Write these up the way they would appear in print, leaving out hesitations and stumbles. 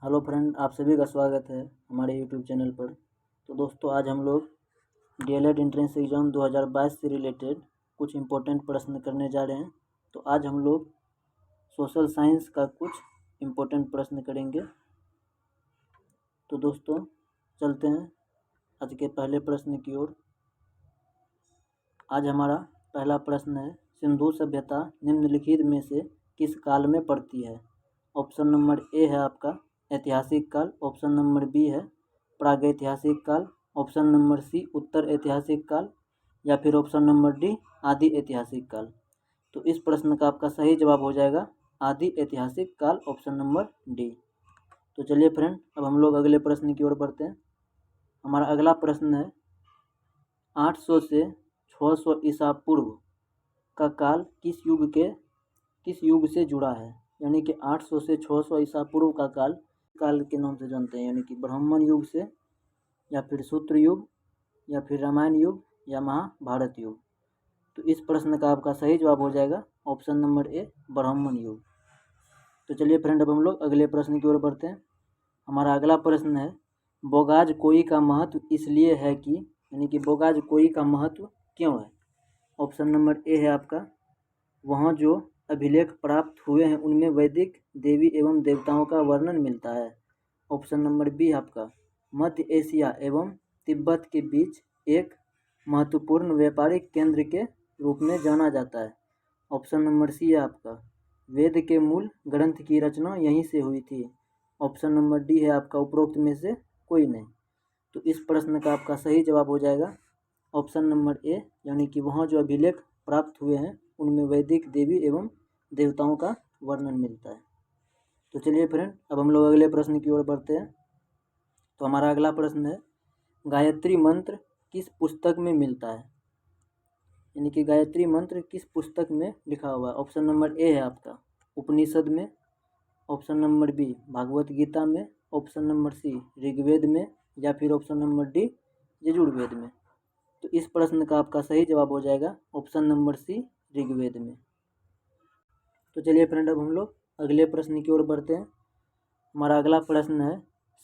Hello friend, आप सभी का स्वागत है हमारे यूट्यूब चैनल पर। तो दोस्तों, आज हम लोग डीएलएड एंट्रेंस एग्ज़ाम 2022 से रिलेटेड कुछ इम्पोर्टेंट प्रश्न करने जा रहे हैं। तो आज हम लोग सोशल साइंस का कुछ इम्पोर्टेंट प्रश्न करेंगे। तो दोस्तों, चलते हैं आज के पहले प्रश्न की ओर। आज हमारा पहला प्रश्न है, सिंधु सभ्यता निम्नलिखित में से किस काल में पड़ती है? ऑप्शन नंबर ए है आपका ऐतिहासिक काल, ऑप्शन नंबर बी है प्रागैतिहासिक काल, ऑप्शन नंबर सी उत्तर ऐतिहासिक काल, या फिर ऑप्शन नंबर डी आदि ऐतिहासिक काल। तो इस प्रश्न का आपका सही जवाब हो जाएगा आदि ऐतिहासिक काल, ऑप्शन नंबर डी। तो चलिए फ्रेंड, अब हम लोग अगले प्रश्न की ओर बढ़ते हैं। हमारा अगला प्रश्न है, 800 से 600 ईसा पूर्व का काल किस युग से जुड़ा है? यानी कि 800 से 600 ईसा पूर्व का काल के नाम से जानते हैं, यानी कि ब्राह्मण युग से, या फिर सूत्र युग, या फिर रामायण युग, या महाभारत युग। तो इस प्रश्न का आपका सही जवाब हो जाएगा ऑप्शन नंबर ए ब्राह्मण युग। तो चलिए फ्रेंड, अब हम लोग अगले प्रश्न की ओर बढ़ते हैं। हमारा अगला प्रश्न है, बोगाज कोई का महत्व इसलिए है कि, यानी कि बोगाज कोई का महत्व क्यों है? ऑप्शन नंबर ए है आपका, वहाँ जो अभिलेख प्राप्त हुए हैं उनमें वैदिक देवी एवं देवताओं का वर्णन मिलता है। ऑप्शन नंबर बी आपका, मध्य एशिया एवं तिब्बत के बीच एक महत्वपूर्ण व्यापारिक केंद्र के रूप में जाना जाता है। ऑप्शन नंबर सी है आपका, वेद के मूल ग्रंथ की रचना यहीं से हुई थी। ऑप्शन नंबर डी है आपका, उपरोक्त में से कोई नहीं। तो इस प्रश्न का आपका सही जवाब हो जाएगा ऑप्शन नंबर ए, यानी कि वहाँ जो अभिलेख प्राप्त हुए हैं उनमें वैदिक देवी एवं देवताओं का वर्णन मिलता है। तो चलिए फ्रेंड, अब हम लोग अगले प्रश्न की ओर बढ़ते हैं। तो हमारा अगला प्रश्न है, गायत्री मंत्र किस पुस्तक में मिलता है? यानी कि गायत्री मंत्र किस पुस्तक में लिखा हुआ है? ऑप्शन नंबर ए है आपका, उपनिषद में, option number B Bhagavad Gita में, ऑप्शन नंबर सी ऋग्वेद में, या फिर ऑप्शन नंबर डी यजुर्वेद में। तो इस प्रश्न का आपका सही जवाब हो जाएगा ऑप्शन नंबर सी ऋग्वेद में। तो चलिए फ्रेंड, अब हम लोग अगले प्रश्न की ओर बढ़ते हैं। हमारा अगला प्रश्न है,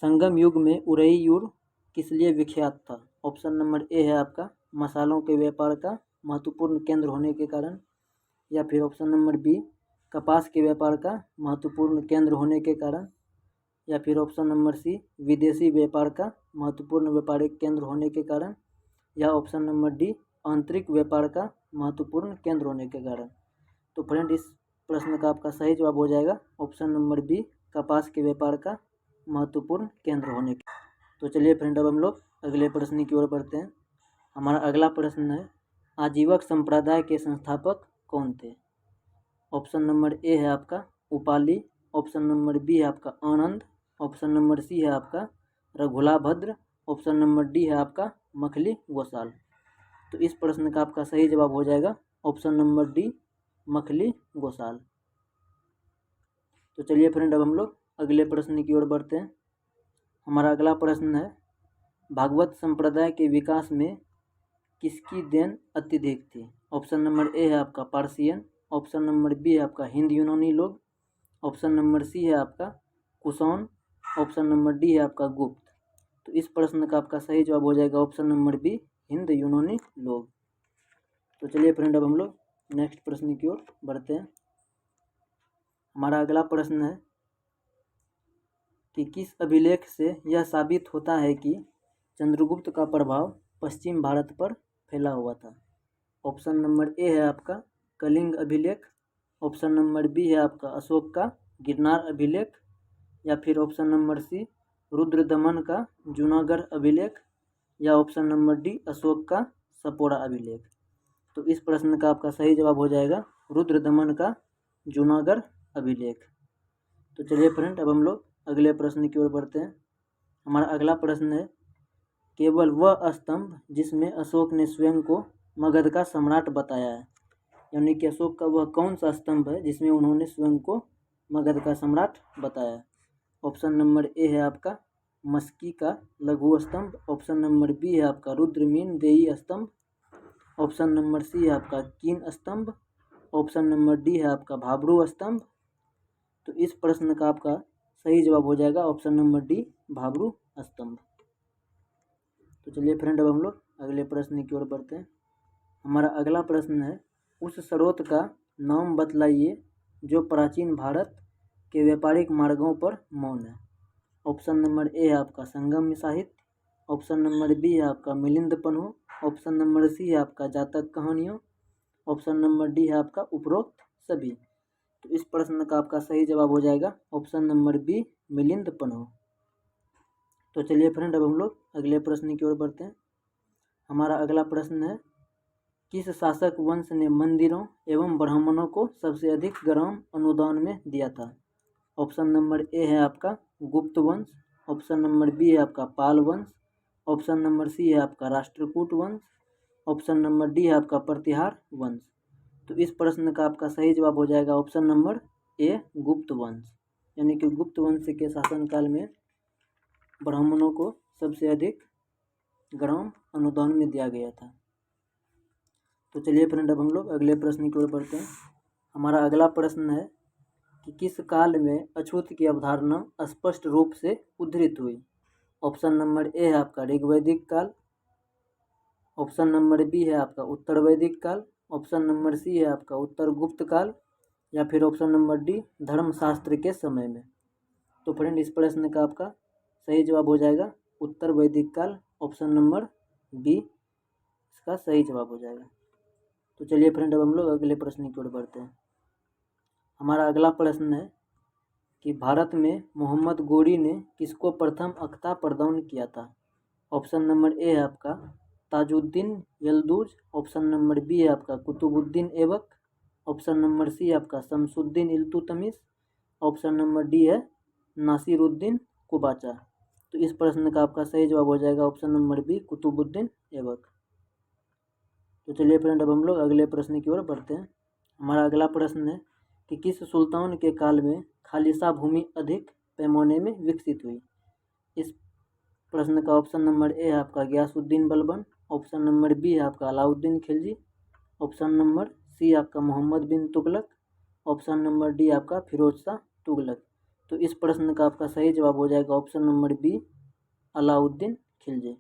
संगम युग में उरईयुर किस लिए विख्यात था? ऑप्शन नंबर ए है आपका, मसालों के व्यापार का महत्वपूर्ण केंद्र होने के कारण, या फिर ऑप्शन नंबर बी कपास के व्यापार का महत्वपूर्ण केंद्र होने के कारण, या फिर ऑप्शन नंबर सी विदेशी व्यापार का महत्वपूर्ण व्यापारिक केंद्र होने के कारण, या ऑप्शन नंबर डी आंतरिक व्यापार का महत्वपूर्ण केंद्र होने के कारण। तो फ्रेंड, इस प्रश्न का आपका सही जवाब हो जाएगा ऑप्शन नंबर बी कपास के व्यापार का महत्वपूर्ण केंद्र होने के। तो चलिए फ्रेंड, अब हम लोग अगले प्रश्न की ओर बढ़ते हैं। हमारा अगला प्रश्न है, आजीवक संप्रदाय के संस्थापक कौन थे? ऑप्शन नंबर ए है आपका उपाली, ऑप्शन नंबर बी है आपका आनंद, ऑप्शन नंबर सी है आपका रघुला भद्र, ऑप्शन नंबर डी है आपका मखली गोसाल। तो इस प्रश्न का आपका सही जवाब हो जाएगा option number D Makkhali Gosala. तो चलिए फ्रेंड, अब हम लोग अगले प्रश्न की ओर बढ़ते हैं। हमारा अगला प्रश्न है, भागवत संप्रदाय के विकास में किसकी देन अत्यधिक थी? ऑप्शन नंबर ए है आपका पार्सियन, ऑप्शन नंबर बी है आपका हिंद यूनानी लोग, ऑप्शन नंबर सी है आपका कुषाण, ऑप्शन नंबर डी है आपका गुप्त। तो इस प्रश्न का आपका सही जवाब हो जाएगा ऑप्शन नंबर बी हिंद यूनानी लोग। तो चलिए फ्रेंड, अब हम लोग नेक्स्ट प्रश्न की ओर बढ़ते हैं। हमारा अगला प्रश्न है कि किस अभिलेख से यह साबित होता है कि चंद्रगुप्त का प्रभाव पश्चिम भारत पर फैला हुआ था? ऑप्शन नंबर ए है आपका कलिंग अभिलेख, ऑप्शन नंबर बी है आपका अशोक का गिरनार अभिलेख, या फिर ऑप्शन नंबर सी रुद्रदमन का जूनागढ़ अभिलेख, या ऑप्शन नंबर डी अशोक का सपोरा अभिलेख। तो इस प्रश्न का आपका सही जवाब हो जाएगा रुद्रदमन का जूनागढ़ अभिलेख। तो चलिए फ्रेंड, अब हम लोग अगले प्रश्न की ओर बढ़ते हैं। हमारा अगला प्रश्न है, केवल वह स्तंभ जिसमें अशोक ने स्वयं को मगध का सम्राट बताया है, यानी कि अशोक का वह कौन सा स्तंभ है जिसमें उन्होंने स्वयं को मगध का सम्राट बताया? ऑप्शन नंबर ए है आपका मस्की का लघु स्तंभ, ऑप्शन नंबर बी है आपका रुद्रमीन देई स्तंभ, ऑप्शन नंबर सी है आपका कीन स्तंभ, ऑप्शन नंबर डी है आपका भाबरू स्तंभ। तो इस प्रश्न का आपका सही जवाब हो जाएगा ऑप्शन नंबर डी, भाब्रू स्तंभ। तो चलिए फ्रेंड, अब हम लोग अगले प्रश्न की ओर बढ़ते हैं। हमारा अगला प्रश्न है, उस स्रोत का नाम बतलाइए जो प्राचीन भारत के व्यापारिक मार्गों पर मौन है। ऑप्शन नंबर ए है आपका संगम साहित्य, ऑप्शन नंबर बी है आपका मिलिंद पन्हु, ऑप्शन नंबर सी है आपका जातक कहानियों, ऑप्शन नंबर डी है आपका उपरोक्त सभी। तो इस प्रश्न का आपका सही जवाब हो जाएगा ऑप्शन नंबर बी, मिलिंद पन्हु। तो चलिए फ्रेंड, अब हम लोग अगले प्रश्न की ओर बढ़ते हैं। हमारा अगला प्रश्न है, किस शासक वंश ने मंदिरों एवं ब्राह्मणों को सबसे अधिक ग्राम अनुदान में दिया था। ऑप्शन नंबर ए है आपका गुप्त वंश, ऑप्शन नंबर बी है आपका पाल वंश, ऑप्शन नंबर सी है आपका राष्ट्रकूट वंश, ऑप्शन नंबर डी है आपका प्रतिहार वंश। तो इस प्रश्न का आपका सही जवाब हो जाएगा ऑप्शन नंबर ए, गुप्त वंश। यानी कि गुप्त वंश के शासनकाल में ब्राह्मणों को सबसे अधिक ग्राम अनुदान में दिया गया था। तो चलिए फ्रेंड, अब हम लोग अगले प्रश्न की ओर बढ़ते हैं। हमारा अगला प्रश्न है कि किस काल में अछूत की अवधारणा स्पष्ट रूप से उद्धृत हुई। ऑप्शन नंबर ए है आपका ऋग्वैदिक काल, ऑप्शन नंबर बी है आपका उत्तर वैदिक काल, ऑप्शन नंबर सी है आपका उत्तर गुप्त काल, या फिर ऑप्शन नंबर डी धर्मशास्त्र के समय में। तो फ्रेंड, इस प्रश्न का आपका सही जवाब हो जाएगा उत्तर वैदिक काल, ऑप्शन नंबर बी इसका सही जवाब हो जाएगा। तो चलिए फ्रेंड, अब हम लोग अगले प्रश्न की ओर बढ़ते हैं। हमारा अगला प्रश्न है कि भारत में मोहम्मद गोरी ने किसको प्रथम अख्ता प्रदान किया था। ऑप्शन नंबर ए है आपका Tajuddin Yalduz, option number B है आपका Qutbuddin Aibak, option number C है आपका Shamsuddin Iltutmish, option number D है नासिरुद्दीन कुबाचा। तो इस प्रश्न का आपका सही जवाब हो जाएगा option number B, Qutbuddin Aibak. तो चलिए फ्रेंड, अब हम लोग अगले प्रश्न की ओर बढ़ते हैं। हमारा अगला प्रश्न है कि किस सुल्तान के काल में खालिसा भूमि अधिक पैमाने में विकसित हुई। इस प्रश्न का ऑप्शन नंबर ए है आपका Ghiyasuddin Balban, option number B है आपका Alauddin Khilji, option number C आपका Muhammad bin Tughlaq, option number D आपका फिरोज शाह तुगलक। तो इस प्रश्न का आपका सही जवाब हो जाएगा option number B, Alauddin Khilji.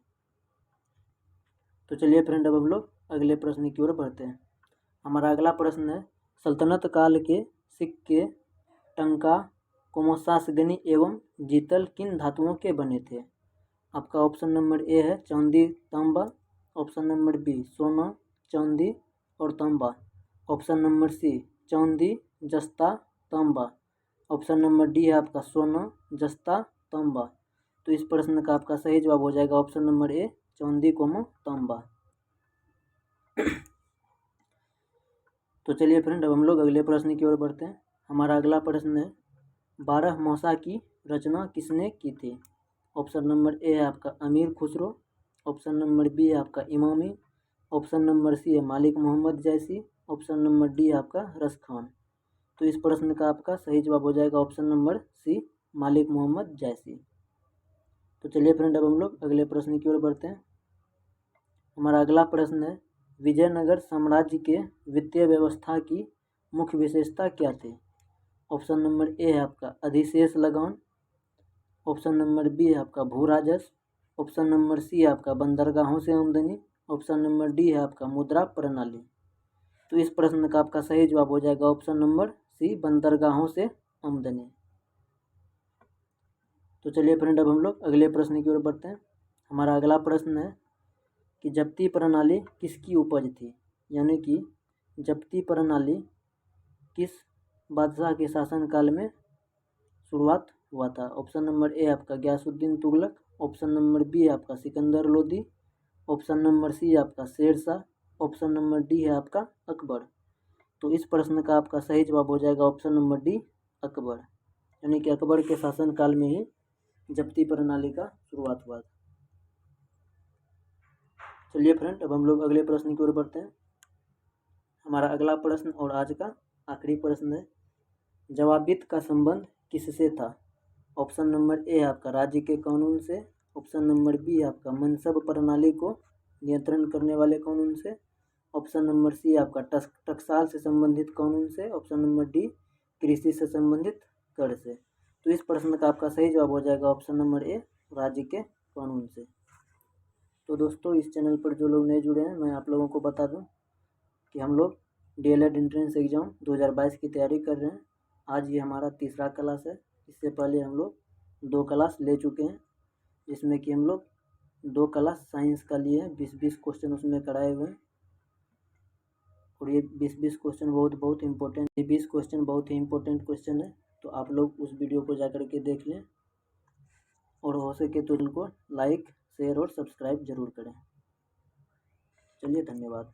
तो चलिए फ्रेंड, अब हम लोग अगले प्रश्न की ओर बढ़ते हैं। हमारा अगला प्रश्न है, सल्तनत काल के सिक्के टंका कोमोसासगनी एवं जीतल किन धातुओं के बने थे। आपका ऑप्शन नंबर ए है चांदी तांबा, ऑप्शन नंबर बी सोना चांदी और तांबा, ऑप्शन नंबर सी चांदी जस्ता तांबा, ऑप्शन नंबर डी है आपका सोना जस्ता तांबा। तो इस प्रश्न का आपका सही जवाब हो जाएगा ऑप्शन नंबर ए, चांदी कोमो तांबा। तो चलिए फ्रेंड, अब हम लोग अगले प्रश्न की ओर बढ़ते हैं। हमारा अगला प्रश्न है, 12 मौसा की रचना किसने की थी। ऑप्शन नंबर ए है आपका अमीर खुसरो, ऑप्शन नंबर बी है आपका इमामी, ऑप्शन नंबर सी है मालिक मोहम्मद जैसी, ऑप्शन नंबर डी है आपका रस खान। तो इस प्रश्न का आपका सही जवाब हो जाएगा ऑप्शन नंबर सी, मालिक मोहम्मद जैसी। तो चलिए फ्रेंड, अब हम लोग अगले प्रश्न की ओर बढ़ते हैं। हमारा अगला प्रश्न है, विजयनगर साम्राज्य के वित्तीय व्यवस्था की मुख्य विशेषता क्या थी। ऑप्शन नंबर ए है आपका अधिशेष लगान, ऑप्शन नंबर बी है आपका भू राजस्व, ऑप्शन नंबर सी है आपका बंदरगाहों से आमदनी, ऑप्शन नंबर डी है आपका मुद्रा प्रणाली। तो इस प्रश्न का आपका सही जवाब हो जाएगा ऑप्शन नंबर सी, बंदरगाहों से आमदनी। तो चलिए फ्रेंड, अब हम लोग अगले प्रश्न की ओर बढ़ते हैं। हमारा अगला प्रश्न है कि जब्ती प्रणाली किसकी उपज थी, यानी कि जब्ती प्रणाली किस बादशाह के शासनकाल में शुरुआत हुआ था। ऑप्शन नंबर ए आपका Ghiyasuddin Tughlaq, option number B आपका Sikandar Lodi, option number C आपका Sher Shah, option number D है आपका अकबर। तो इस प्रश्न का आपका सही जवाब हो जाएगा ऑप्शन नंबर डी, अकबर। यानी कि अकबर के शासनकाल में ही जब्ती प्रणाली का शुरुआत हुआ था। चलिए फ्रेंड, अब हम लोग अगले प्रश्न की ओर बढ़ते हैं। हमारा अगला प्रश्न और आज का आखिरी प्रश्न है, जवाबित का संबंध किससे था। ऑप्शन नंबर ए आपका राज्य के कानून से, ऑप्शन नंबर बी आपका मनसब प्रणाली को नियंत्रण करने वाले कानून से, ऑप्शन नंबर सी आपका टकसाल से संबंधित कानून से, ऑप्शन नंबर डी कृषि से संबंधित कर से। तो इस प्रश्न का आपका सही जवाब हो जाएगा ऑप्शन नंबर ए, राज्य के कानून से। तो दोस्तों इस चैनल पर जो लोग नए जुड़े हैं, मैं आप लोगों को बता दूं कि हम लोग डीएलएड एंट्रेंस एग्ज़ाम 2022 की तैयारी कर रहे हैं। आज ये हमारा तीसरा क्लास है। इससे पहले हम लोग 2 क्लास ले चुके हैं, जिसमें कि हम लोग 2 क्लास साइंस का लिए हैं। 20-20 क्वेश्चन उसमें कराए हुए हैं और ये 20-20 क्वेश्चन बहुत इंपॉर्टेंट, ये 20 क्वेश्चन बहुत ही इंपॉर्टेंट क्वेश्चन है। तो आप लोग उस वीडियो को जा कर के देख लें और हो सके तो इनको लाइक, शेयर और सब्सक्राइब ज़रूर करें। चलिए, धन्यवाद।